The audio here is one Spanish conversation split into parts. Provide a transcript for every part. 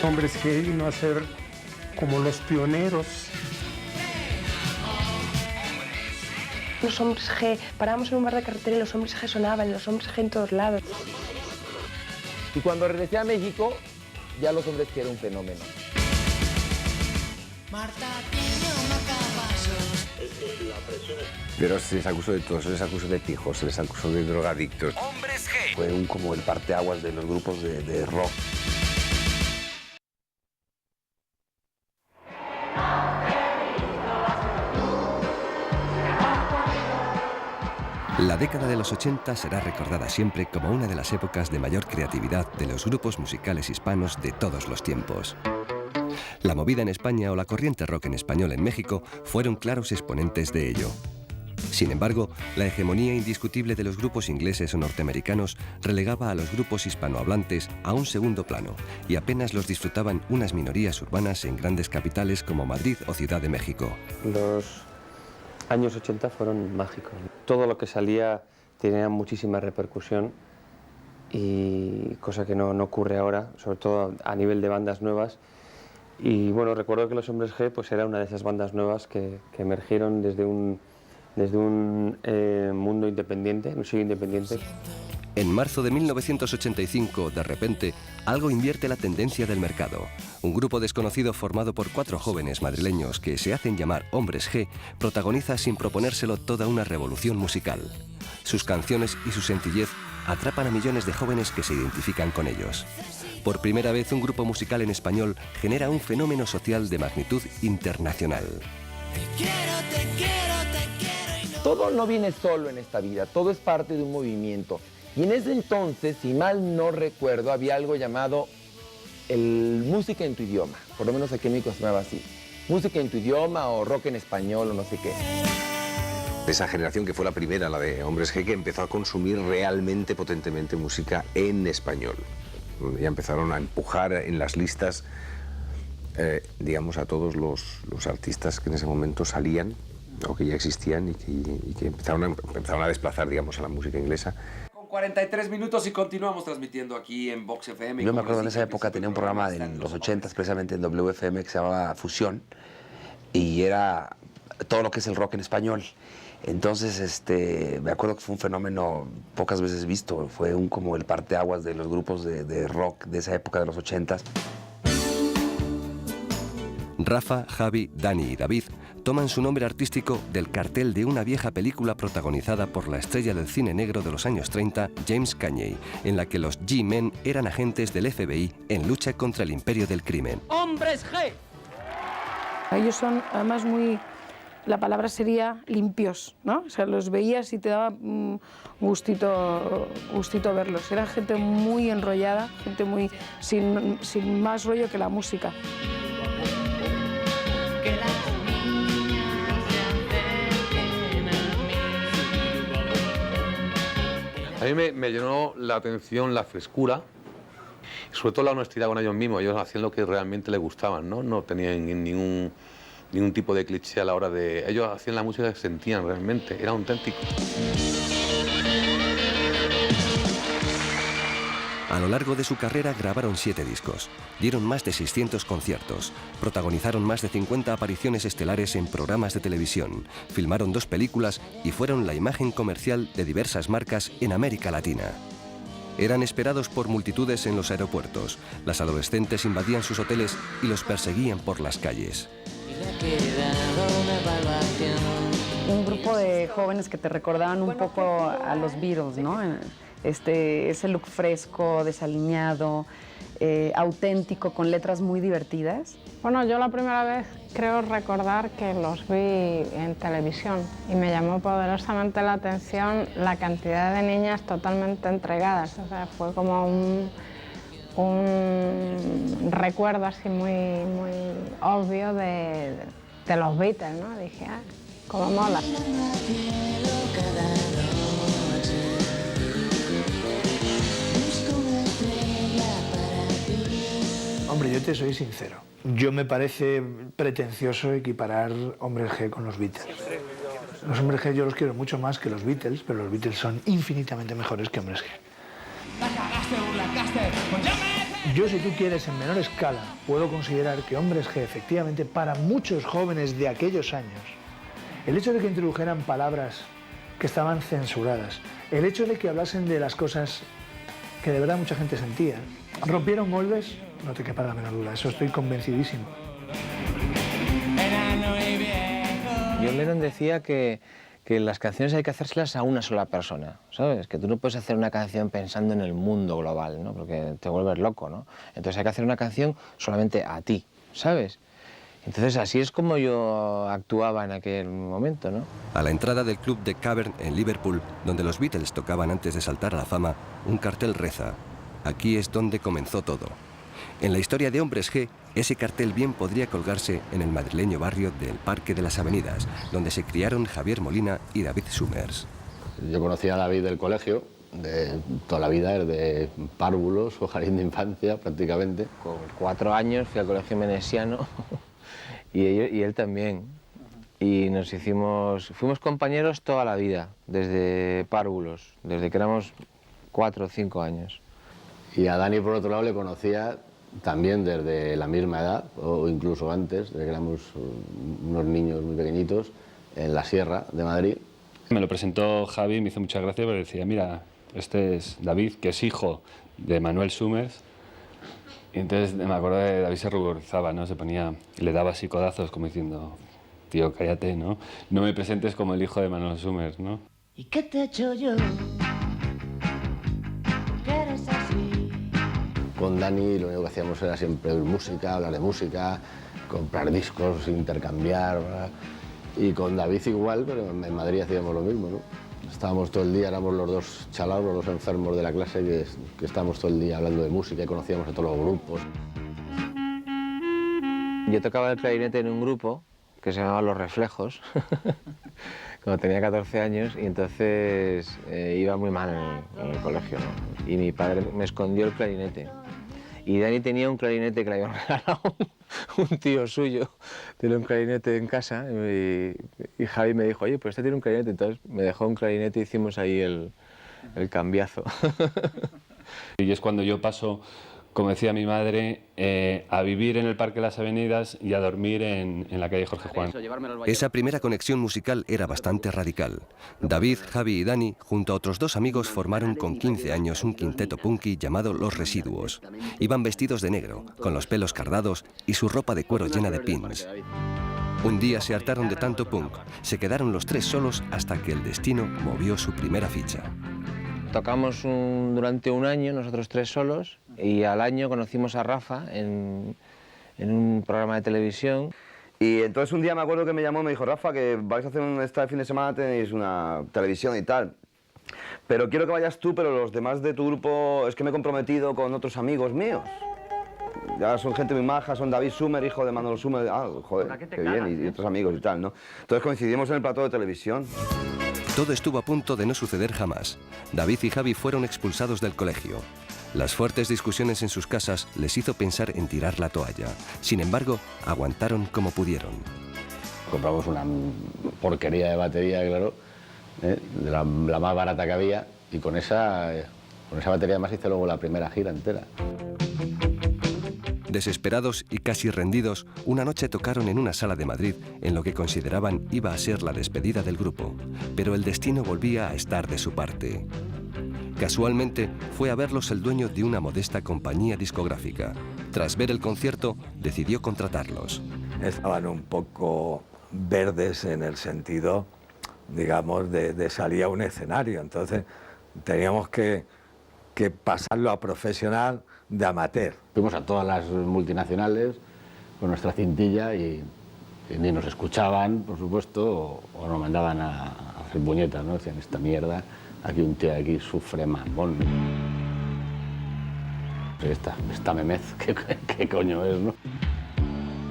Hombres G vino a ser como los pioneros. Los Hombres G, parábamos en un bar de carretera y los Hombres G sonaban, los Hombres G en todos lados. Y cuando regresé a México, ya los Hombres G era un fenómeno. Pero se les acusó de todo, se les acusó de pijos, se les acusó de drogadictos. Hombres G. Fue como el parteaguas de los grupos de rock. La década de los 80 será recordada siempre como una de las épocas de mayor creatividad de los grupos musicales hispanos de todos los tiempos. La movida en España o la corriente rock en español en México fueron claros exponentes de ello. Sin embargo, la hegemonía indiscutible de los grupos ingleses o norteamericanos relegaba a los grupos hispanohablantes a un segundo plano y apenas los disfrutaban unas minorías urbanas en grandes capitales como Madrid o Ciudad de México. Los años 80 fueron mágicos. Todo lo que salía tenía muchísima repercusión y cosa que no ocurre ahora, sobre todo a nivel de bandas nuevas. Y bueno, recuerdo que los Hombres G pues era una de esas bandas nuevas que emergieron desde un mundo independiente, un sello independiente. En marzo de 1985, de repente, algo invierte la tendencia del mercado. Un grupo desconocido formado por 4 jóvenes madrileños que se hacen llamar Hombres G protagoniza sin proponérselo toda una revolución musical. Sus canciones y su sencillez atrapan a millones de jóvenes que se identifican con ellos. Por primera vez, un grupo musical en español genera un fenómeno social de magnitud internacional. Todo no viene solo en esta vida, todo es parte de un movimiento. Y en ese entonces, si mal no recuerdo, había algo llamado el música en tu idioma. Por lo menos aquí en México se llamaba así. Música en tu idioma o rock en español o no sé qué. Esa generación que fue la primera, la de Hombres G, que empezó a consumir realmente potentemente música en español. Ya empezaron a empujar en las listas, digamos, a todos los artistas que en ese momento salían o que ya existían y que empezaron a desplazar, digamos, a la música inglesa. 43 minutos y continuamos transmitiendo aquí en Vox FM. Yo me acuerdo en esa época tenía un programa en los 80s, precisamente en WFM, que se llamaba Fusión, y era todo lo que es el rock en español. Entonces, me acuerdo que fue un fenómeno pocas veces visto, fue como el parteaguas de los grupos de rock de esa época de los 80s. Rafa, Javi, Dani y David toman su nombre artístico del cartel de una vieja película protagonizada por la estrella del cine negro de los años 30, James Cagney, en la que los G-Men eran agentes del FBI en lucha contra el imperio del crimen. ¡Hombres G! Ellos son además muy, la palabra sería limpios, ¿no? O sea, los veías y te daba gustito verlos. Era gente muy enrollada, gente muy sin más rollo que la música. A mí me llenó la atención la frescura, sobre todo la honestidad con ellos mismos. Ellos hacían lo que realmente les gustaban, ¿no? No tenían ningún tipo de cliché a la hora de... Ellos hacían la música que sentían realmente, eran auténticos. A lo largo de su carrera grabaron 7 discos, dieron más de 600 conciertos, protagonizaron más de 50 apariciones estelares en programas de televisión, filmaron 2 películas y fueron la imagen comercial de diversas marcas en América Latina. Eran esperados por multitudes en los aeropuertos, las adolescentes invadían sus hoteles y los perseguían por las calles. Un grupo de jóvenes que te recordaban un poco a los Beatles, ¿no? Ese look fresco, desaliñado, auténtico, con letras muy divertidas. Bueno, yo la primera vez creo recordar que los vi en televisión y me llamó poderosamente la atención la cantidad de niñas totalmente entregadas. O sea, fue como un recuerdo así muy obvio de los Beatles, ¿no? Dije, cómo mola. Hombre, yo te soy sincero. Yo me parece pretencioso equiparar Hombres G con los Beatles. Los Hombres G yo los quiero mucho más que los Beatles, pero los Beatles son infinitamente mejores que Hombres G. La cagaste, Yo, si tú quieres, en menor escala, puedo considerar que Hombres G, efectivamente, para muchos jóvenes de aquellos años, el hecho de que introdujeran palabras que estaban censuradas, el hecho de que hablasen de las cosas que de verdad mucha gente sentía, rompieron moldes, no te quepa la menor duda, eso estoy convencidísimo. John Lennon decía que las canciones hay que hacérselas a una sola persona, ¿sabes? Que tú no puedes hacer una canción pensando en el mundo global, ¿no? Porque te vuelves loco, ¿no? Entonces hay que hacer una canción solamente a ti, ¿sabes? Entonces así es como yo actuaba en aquel momento, ¿no? A la entrada del club de Cavern en Liverpool, donde los Beatles tocaban antes de saltar a la fama, un cartel reza: aquí es donde comenzó todo. En la historia de Hombres G, ese cartel bien podría colgarse en el madrileño barrio del Parque de las Avenidas, donde se criaron Javier Molina y David Summers. Yo conocí a David del colegio, de toda la vida, desde párvulos o jardín de infancia prácticamente. Con 4 años fui al colegio menesiano y él también. Y fuimos compañeros toda la vida, desde párvulos, desde que éramos 4 o 5 años. Y a Dani, por otro lado, le conocía también desde la misma edad, o incluso antes, desde que éramos unos niños muy pequeñitos, en la Sierra de Madrid. Me lo presentó Javi y me hizo mucha gracia porque decía, mira, este es David, que es hijo de Manuel Summers. Y entonces me acuerdo de David se ruborizaba, ¿no? Se ponía, le daba así codazos como diciendo, tío, cállate, ¿no? No me presentes como el hijo de Manuel Summers, ¿no? ¿Y qué te he hecho yo? ¿Qué eres así? Con Dani lo único que hacíamos era siempre oír música, hablar de música, comprar discos, intercambiar, ¿verdad? Y con David igual, pero en Madrid hacíamos lo mismo, ¿no? Estábamos todo el día, éramos los dos chalados, los dos enfermos de la clase que estábamos todo el día hablando de música y conocíamos a todos los grupos. Yo tocaba el clarinete en un grupo que se llamaba Los Reflejos, cuando tenía 14 años, y entonces iba muy mal en el colegio, ¿no? Y mi padre me escondió el clarinete. Y Dani tenía un clarinete que le había regalado un tío suyo, tenía un clarinete en casa, y Javi me dijo, oye, pues este tiene un clarinete, entonces me dejó un clarinete y hicimos ahí el cambiazo. Y es cuando yo paso, como decía mi madre, a vivir en el Parque de las Avenidas y a dormir en la calle Jorge Juan. Esa primera conexión musical era bastante radical. David, Javi y Dani, junto a otros 2 amigos, formaron con 15 años un quinteto punky llamado Los Residuos. Iban vestidos de negro, con los pelos cardados y su ropa de cuero llena de pins. Un día se hartaron de tanto punk, se quedaron los 3 solos hasta que el destino movió su primera ficha. Tocamos durante un año, nosotros 3 solos, y al año conocimos a Rafa en un programa de televisión. Y entonces un día me acuerdo que me llamó y me dijo, Rafa, que vais a hacer este fin de semana, tenéis una televisión y tal. Pero quiero que vayas tú, pero los demás de tu grupo, es que me he comprometido con otros amigos míos. Ya son gente muy maja, son David Summers, hijo de Manuel Summers, joder, qué bien, y otros amigos y tal, ¿no? Entonces coincidimos en el plató de televisión. Todo estuvo a punto de no suceder jamás. David y Javi fueron expulsados del colegio. Las fuertes discusiones en sus casas les hizo pensar en tirar la toalla. Sin embargo, aguantaron como pudieron. Compramos una porquería de batería, claro, de la más barata que había, y con esa batería además hice luego la primera gira entera. Desesperados y casi rendidos, una noche tocaron en una sala de Madrid en lo que consideraban iba a ser la despedida del grupo, pero el destino volvía a estar de su parte. Casualmente, fue a verlos el dueño de una modesta compañía discográfica. Tras ver el concierto, decidió contratarlos. Estaban un poco verdes en el sentido, digamos, de salir a un escenario, entonces teníamos que pasarlo a profesional de amateur. Fuimos a todas las multinacionales con nuestra cintilla y ni nos escuchaban, por supuesto, o nos mandaban a hacer puñetas, ¿no? Decían, esta mierda, aquí un tío aquí sufre mamón. Esta memez, ¿qué coño es, no?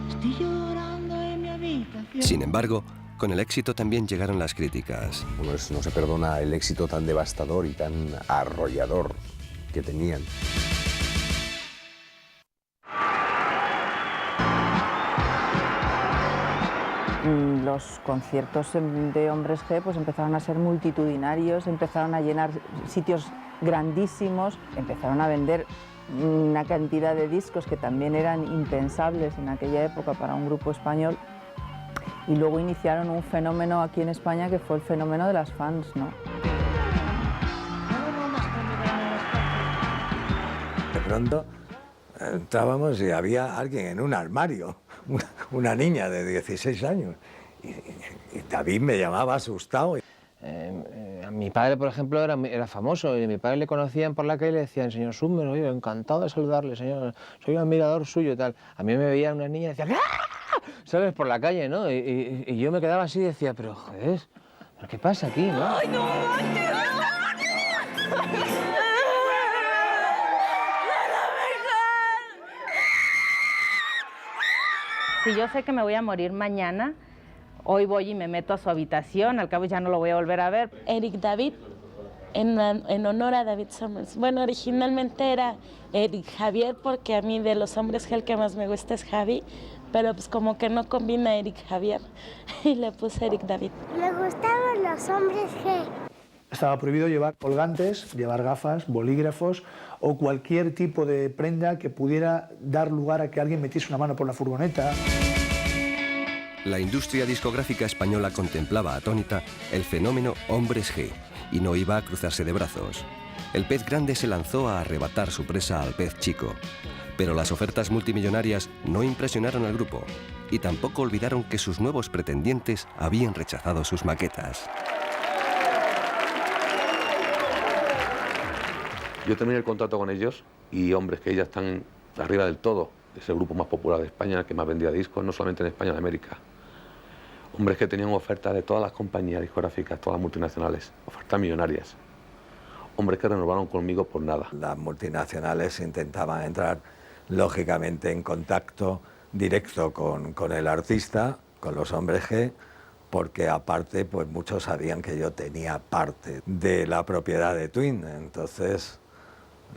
Estoy llorando en mi habitación. Sin embargo, con el éxito también llegaron las críticas. Pues no se perdona el éxito tan devastador y tan arrollador que tenían. Los conciertos de Hombres G pues empezaron a ser multitudinarios, empezaron a llenar sitios grandísimos, empezaron a vender una cantidad de discos que también eran impensables en aquella época para un grupo español, y luego iniciaron un fenómeno aquí en España que fue el fenómeno de las fans, ¿no? De pronto entrábamos y había alguien en un armario, una niña de 16 años, y David me llamaba asustado. Mi padre, por ejemplo, era famoso y a mi padre le conocían por la calle y le decían: señor Summers, oye, encantado de saludarle, señor, soy un admirador suyo y tal. A mí me veía una niña y decía: ¡ah! ¿Sabes? Por la calle, ¿no? Y yo me quedaba así y decía: pero joder, ¿qué pasa aquí, no? ¡Ay, no! Si yo sé que me voy a morir mañana, hoy voy y me meto a su habitación, al cabo ya no lo voy a volver a ver. Eric David, en honor a David Summers. Bueno, originalmente era Eric Javier, porque a mí de los hombres el que más me gusta es Javi, pero pues como que no combina Eric Javier y le puse Eric David. Me gustaban los hombres G. Estaba prohibido llevar colgantes, llevar gafas, bolígrafos o cualquier tipo de prenda que pudiera dar lugar a que alguien metiese una mano por la furgoneta. La industria discográfica española contemplaba atónita el fenómeno Hombres G y no iba a cruzarse de brazos. El pez grande se lanzó a arrebatar su presa al pez chico, pero las ofertas multimillonarias no impresionaron al grupo y tampoco olvidaron que sus nuevos pretendientes habían rechazado sus maquetas. Yo terminé el contrato con ellos y Hombres G ya están arriba del todo. Es el grupo más popular de España, el que más vendía discos, no solamente en España, en América. Hombres que tenían ofertas de todas las compañías discográficas, todas las multinacionales, ofertas millonarias. Hombres que renovaron conmigo por nada. Las multinacionales intentaban entrar, lógicamente, en contacto directo con el artista, con los Hombres G, porque aparte, pues muchos sabían que yo tenía parte de la propiedad de Twin, entonces,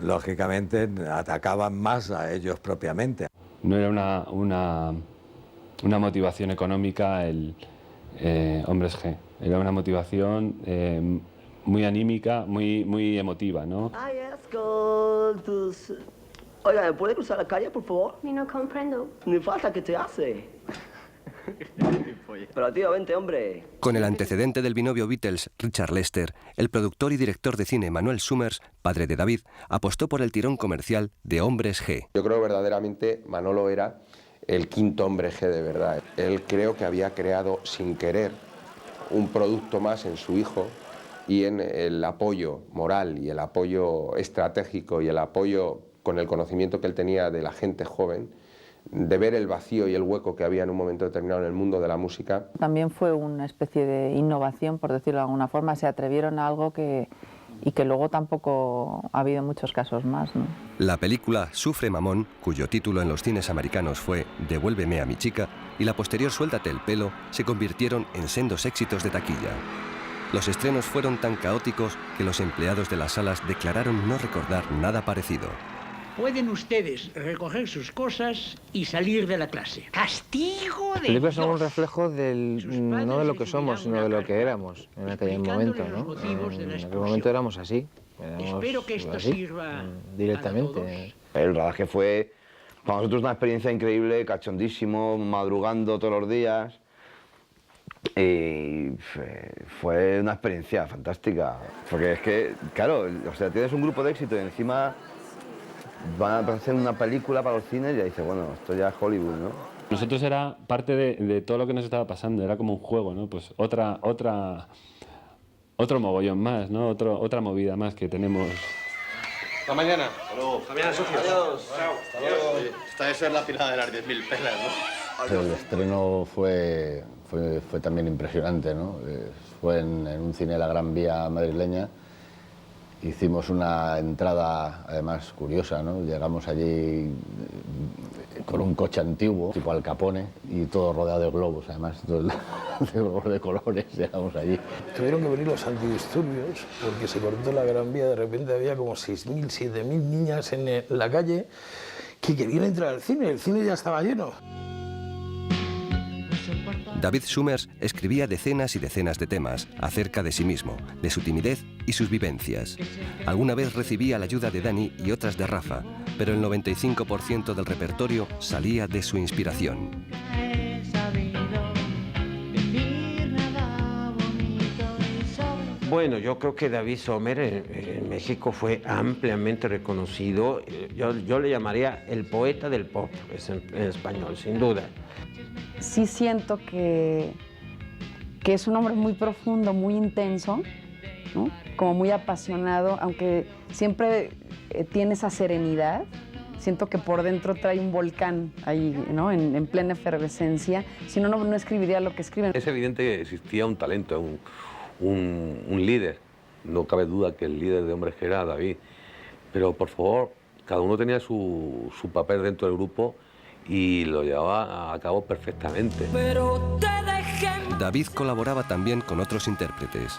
lógicamente, atacaban más a ellos propiamente. No era una motivación económica el Hombres G, era una motivación muy anímica, muy emotiva, ¿no? Ay, oiga, ¿me puede cruzar la calle, por favor? No comprendo. Ni falta que te hace. Pero tío, vente, hombre. Con el antecedente del binomio Beatles, Richard Lester, el productor y director de cine Manuel Summers, padre de David, apostó por el tirón comercial de Hombres G. Yo creo verdaderamente Manolo era el quinto hombre G de verdad. Él creo que había creado sin querer un producto más en su hijo y en el apoyo moral y el apoyo estratégico y el apoyo con el conocimiento que él tenía de la gente joven, de ver el vacío y el hueco que había en un momento determinado en el mundo de la música. También fue una especie de innovación, por decirlo de alguna forma, se atrevieron a algo y que luego tampoco ha habido muchos casos más, ¿no? La película Sufre Mamón, cuyo título en los cines americanos fue Devuélveme a mi chica, y la posterior Suéltate el pelo, se convirtieron en sendos éxitos de taquilla. Los estrenos fueron tan caóticos que los empleados de las salas declararon no recordar nada parecido. Pueden ustedes recoger sus cosas y salir de la clase. ¡Castigo de Las películas son un Dios! reflejo no de lo que somos, sino de lo que éramos en aquel momento, ¿no? En aquel momento éramos así. Espero que esto así, sirva directamente. El rodaje fue para nosotros una experiencia increíble, cachondísimo, madrugando todos los días. Y fue una experiencia fantástica. Porque es que, claro, o sea, tienes un grupo de éxito y encima van a hacer una película para los cines y ya dices, bueno, esto ya es Hollywood, ¿no? Nosotros era parte de todo lo que nos estaba pasando, era como un juego, ¿no? Pues otro mogollón más, ¿no? Otra movida más que tenemos. Hasta mañana. Hasta luego. Mañana, socios. Adiós. Chao. Hasta luego. Esta debe ser la final de las 10.000 pelas, ¿no? El estreno fue también impresionante, ¿no? Fue en un cine de la Gran Vía madrileña. Hicimos una entrada, además, curiosa, ¿no? Llegamos allí con un coche antiguo, tipo Al Capone, y todo rodeado de globos, además, de colores, llegamos allí. Tuvieron que venir los antidisturbios porque se cortó la Gran Vía, de repente había como 6.000, 7.000 niñas en la calle que querían entrar al cine, el cine ya estaba lleno. David Summers escribía decenas y decenas de temas acerca de sí mismo, de su timidez y sus vivencias. Alguna vez recibía la ayuda de Dani y otras de Rafa, pero el 95% del repertorio salía de su inspiración. Bueno, yo creo que David Summers en México fue ampliamente reconocido. Yo le llamaría el poeta del pop en español, sin duda. Sí siento que es un hombre muy profundo, muy intenso, ¿no? Como muy apasionado, aunque siempre tiene esa serenidad. Siento que por dentro trae un volcán ahí, ¿no? En plena efervescencia. Si no, no escribiría lo que escribe. Es evidente que existía un talento, un líder. No cabe duda que el líder de Hombres G era David. Pero, por favor, cada uno tenía su papel dentro del grupo y lo llevaba a cabo perfectamente. David colaboraba también con otros intérpretes.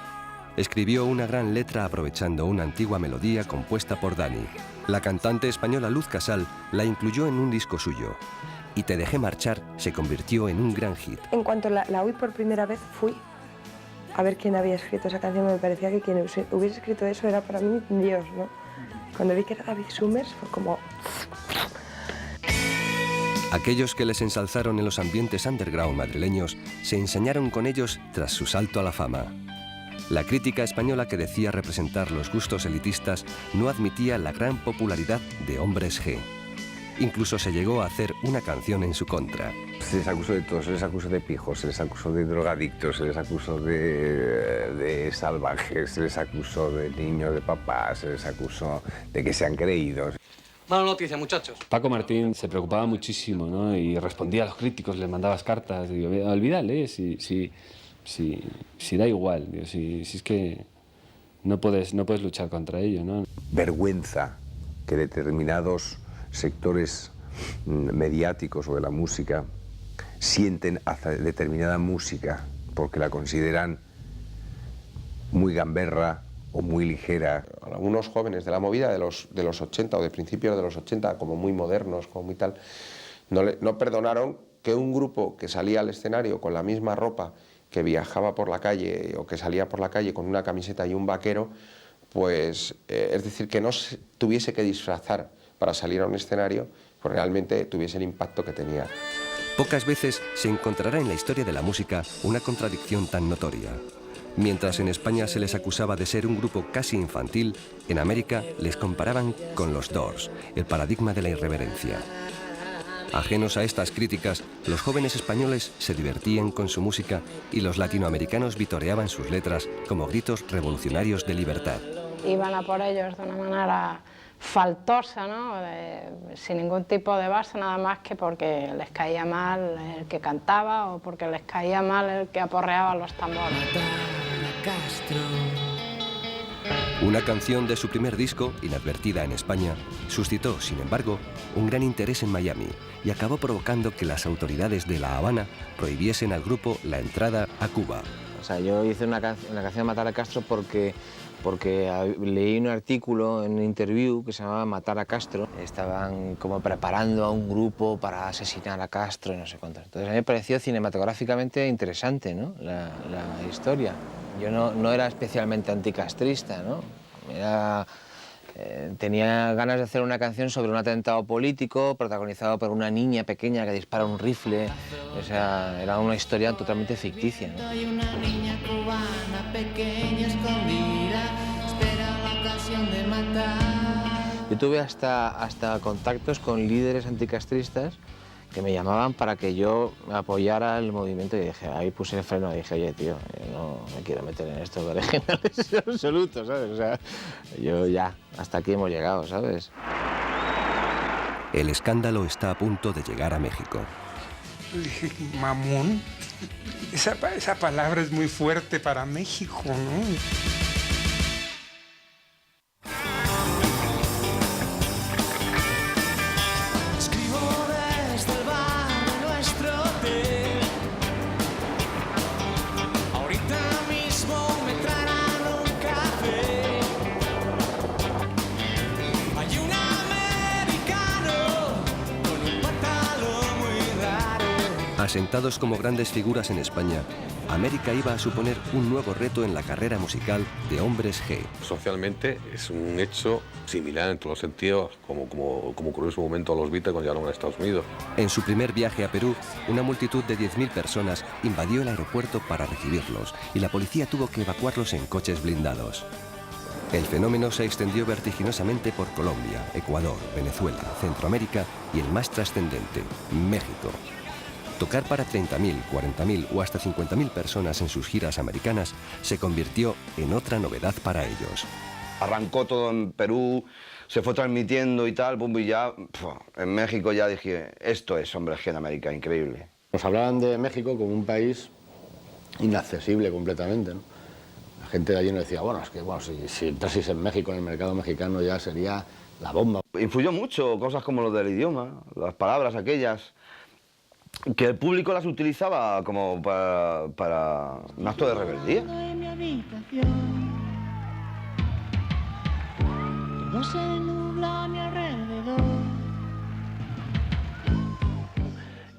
Escribió una gran letra aprovechando una antigua melodía compuesta por Dani. La cantante española Luz Casal la incluyó en un disco suyo. Y Te dejé marchar se convirtió en un gran hit. En cuanto la oí por primera vez, fui a ver quién había escrito esa canción. Me parecía que quien hubiese escrito eso era para mí Dios, ¿no? Cuando vi que era David Summers fue como... Aquellos que les ensalzaron en los ambientes underground madrileños se ensañaron con ellos tras su salto a la fama. La crítica española, que decía representar los gustos elitistas, no admitía la gran popularidad de Hombres G. Incluso se llegó a hacer una canción en su contra. Se les acusó de todo, se les acusó de pijos, se les acusó de drogadictos, se les acusó de salvajes, se les acusó de niños de papá, se les acusó de que sean creídos. Mala noticia, muchachos. Paco Martín se preocupaba muchísimo, ¿no? Y respondía a los críticos, les mandabas cartas. Digo, olvídale, si da igual, digo, si es que no puedes luchar contra ello, ¿no? Vergüenza que determinados sectores mediáticos o de la música sienten hacia determinada música porque la consideran muy gamberra o muy ligera. Algunos jóvenes de la movida de los 80 o de principios de los 80, como muy modernos, como muy tal, no perdonaron que un grupo que salía al escenario con la misma ropa, que viajaba por la calle o que salía por la calle con una camiseta y un vaquero, pues es decir, que no se tuviese que disfrazar para salir a un escenario, pues realmente tuviese el impacto que tenía. Pocas veces se encontrará en la historia de la música una contradicción tan notoria. Mientras en España se les acusaba de ser un grupo casi infantil, en América les comparaban con los Doors, el paradigma de la irreverencia. Ajenos a estas críticas, los jóvenes españoles se divertían con su música y los latinoamericanos vitoreaban sus letras como gritos revolucionarios de libertad. Iban a por ellos de una manera faltosa, ¿no? Sin ningún tipo de base, nada más que porque les caía mal el que cantaba o porque les caía mal el que aporreaba los tambores. Una canción de su primer disco, inadvertida en España, suscitó, sin embargo, un gran interés en Miami y acabó provocando que las autoridades de La Habana prohibiesen al grupo la entrada a Cuba. O sea, yo hice la canción Matar a Castro porque leí un artículo en un interview que se llamaba Matar a Castro. Estaban como preparando a un grupo para asesinar a Castro y no sé cuánto. Entonces a mí me pareció cinematográficamente interesante, ¿no? la historia. Yo no era especialmente anticastrista, ¿no? Tenía ganas de hacer una canción sobre un atentado político protagonizado por una niña pequeña que dispara un rifle. O sea, era una historia totalmente ficticia, ¿no? Hay una niña cubana pequeña escondida, espera la ocasión de matar. Yo tuve hasta contactos con líderes anticastristas que me llamaban para que yo apoyara el movimiento y dije, ahí puse el freno y dije, oye, tío, yo no me quiero meter en esto de regionales en absoluto, ¿sabes? O sea, yo ya, hasta aquí hemos llegado, ¿sabes? El escándalo está a punto de llegar a México. Dije, mamón, esa palabra es muy fuerte para México, ¿no? Asentados como grandes figuras en España, América iba a suponer un nuevo reto en la carrera musical de Hombres G. Socialmente es un hecho similar en todos los sentidos, como ocurrió en su momento a los Beatles cuando llegaron a Estados Unidos. En su primer viaje a Perú, una multitud de 10.000 personas invadió el aeropuerto para recibirlos y la policía tuvo que evacuarlos en coches blindados. El fenómeno se extendió vertiginosamente por Colombia, Ecuador, Venezuela, Centroamérica y el más trascendente, México. Tocar para 30.000, 40.000 o hasta 50.000 personas en sus giras americanas se convirtió en otra novedad para ellos. Arrancó todo en Perú, se fue transmitiendo y tal, y ya en México ya dije, esto es Hombres G en América, increíble. Nos hablaban de México como un país inaccesible completamente, ¿no? La gente de allí nos decía, bueno, es que bueno, si entraseis en México, en el mercado mexicano, ya sería la bomba. Influyó mucho cosas como lo del idioma, las palabras aquellas, que el público las utilizaba como para un acto de rebeldía. En mi habitación, todo se nubla a mi alrededor.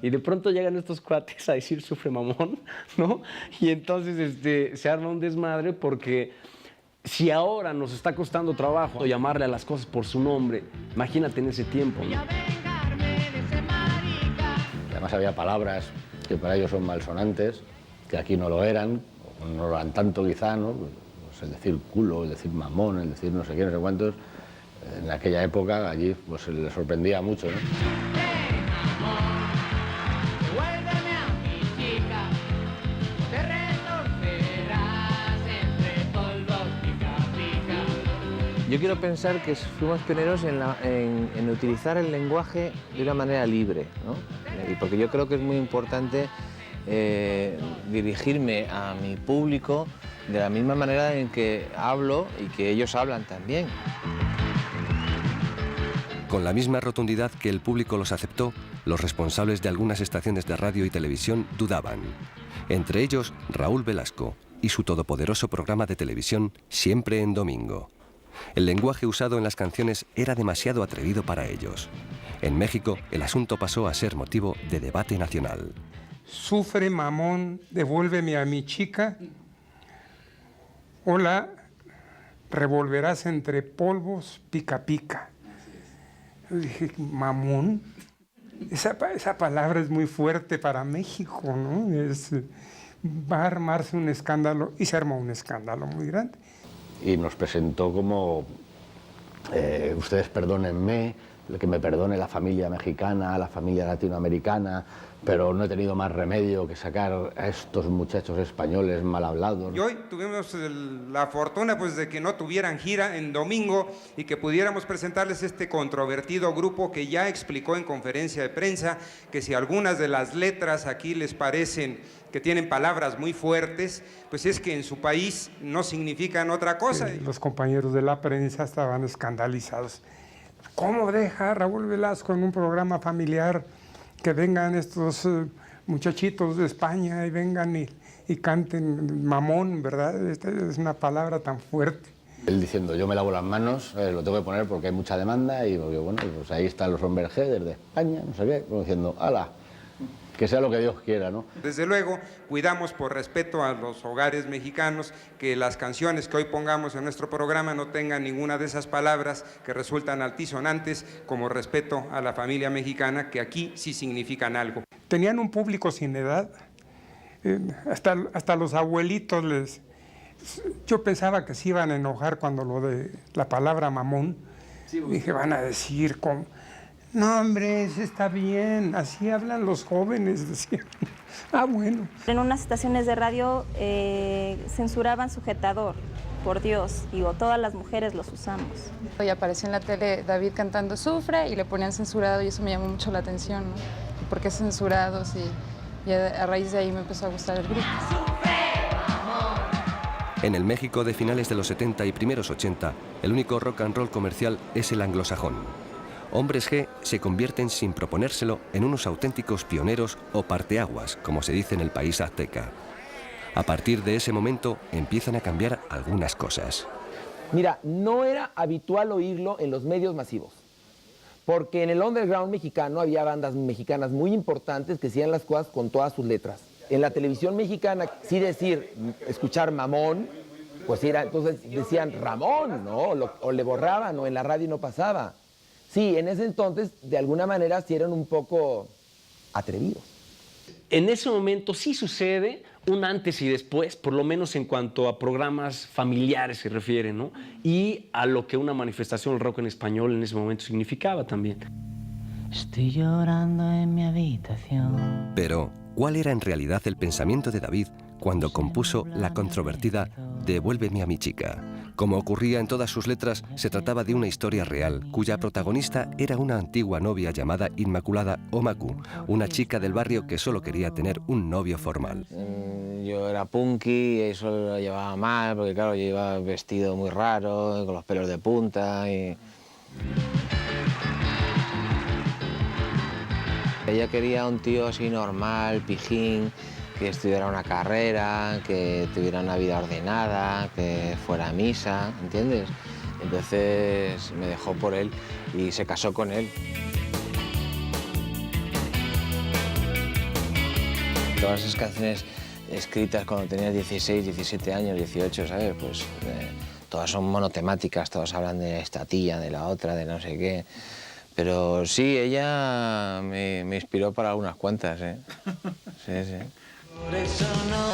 Y de pronto llegan estos cuates a decir sufre mamón, ¿no? Y entonces se arma un desmadre porque si ahora nos está costando trabajo llamarle a las cosas por su nombre, imagínate en ese tiempo, ¿no? Además había palabras que para ellos son malsonantes, que aquí no lo eran, o no lo eran tanto quizá, ¿no? Pues el decir culo, el decir mamón, el decir no sé qué, no sé cuántos, en aquella época allí pues se les sorprendía mucho, ¿no? Yo quiero pensar que fuimos pioneros en utilizar el lenguaje de una manera libre, ¿no? Y porque yo creo que es muy importante dirigirme a mi público de la misma manera en que hablo y que ellos hablan también. Con la misma rotundidad que el público los aceptó, los responsables de algunas estaciones de radio y televisión dudaban. Entre ellos, Raúl Velasco y su todopoderoso programa de televisión Siempre en Domingo. El lenguaje usado en las canciones era demasiado atrevido para ellos. En México, el asunto pasó a ser motivo de debate nacional. Sufre mamón, devuélveme a mi chica. Hola, revolverás entre polvos, pica pica. Yo dije, mamón, esa palabra es muy fuerte para México, ¿no? Va a armarse un escándalo, y se armó un escándalo muy grande. Y nos presentó como, ustedes perdónenme, que me perdone la familia mexicana, la familia latinoamericana, pero no he tenido más remedio que sacar a estos muchachos españoles mal hablados. Y hoy tuvimos la fortuna pues, de que no tuvieran gira en domingo y que pudiéramos presentarles este controvertido grupo que ya explicó en conferencia de prensa que si algunas de las letras aquí les parecen que tienen palabras muy fuertes, pues es que en su país no significan otra cosa. Los compañeros de la prensa estaban escandalizados. ¿Cómo deja Raúl Velasco en un programa familiar que vengan estos muchachitos de España y vengan y canten mamón, ¿verdad? Esta es una palabra tan fuerte. Él diciendo, yo me lavo las manos, lo tengo que poner porque hay mucha demanda y porque, bueno, pues ahí están los Hombres G desde España, no sé qué, como diciendo, ¡hala! Que sea lo que Dios quiera, ¿no? Desde luego, cuidamos por respeto a los hogares mexicanos que las canciones que hoy pongamos en nuestro programa no tengan ninguna de esas palabras que resultan altisonantes, como respeto a la familia mexicana, que aquí sí significan algo. Tenían un público sin edad, hasta los abuelitos yo pensaba que se iban a enojar cuando lo de la palabra mamón. Sí, dije, van a decir cómo. No, hombre, eso está bien, así hablan los jóvenes, decían. Ah, bueno. En unas estaciones de radio censuraban sujetador, por Dios, digo, todas las mujeres los usamos. Y apareció en la tele David cantando Sufre y le ponían censurado y eso me llamó mucho la atención, ¿no? ¿Por qué censurados? Y a raíz de ahí me empezó a gustar el grupo. En el México de finales de los 70 y primeros 80, el único rock and roll comercial es el anglosajón. Hombres G se convierten sin proponérselo en unos auténticos pioneros o parteaguas, como se dice en el país azteca. A partir de ese momento empiezan a cambiar algunas cosas. Mira, no era habitual oírlo en los medios masivos, Porque en el underground mexicano había bandas mexicanas muy importantes que hacían las cosas con todas sus letras. En la televisión mexicana, sí decir, escuchar mamón, pues era, entonces decían Ramón, ¿no? O le borraban, o en la radio no pasaba. Sí, en ese entonces, de alguna manera, sí eran un poco atrevidos. En ese momento sí sucede un antes y después, por lo menos en cuanto a programas familiares se refiere, ¿no? Y a lo que una manifestación del rock en español en ese momento significaba también. Estoy llorando en mi habitación. Pero, ¿cuál era en realidad el pensamiento de David cuando compuso la controvertida Devuélveme a mi chica? Como ocurría en todas sus letras, se trataba de una historia real, cuya protagonista era una antigua novia llamada Inmaculada o Macu, una chica del barrio que solo quería tener un novio formal. Yo era punky y eso lo llevaba mal, porque claro, yo iba vestido muy raro, con los pelos de punta y... Ella quería un tío así normal, pijín, que estudiara una carrera, que tuviera una vida ordenada, que fuera a misa, ¿entiendes? Entonces me dejó por él y se casó con él. Todas esas canciones escritas cuando tenías 16, 17 años, 18, ¿sabes? Pues todas son monotemáticas, todas hablan de esta tía, de la otra, de no sé qué. Pero sí, ella me inspiró para algunas cuantas, ¿eh? Sí, sí. Por eso no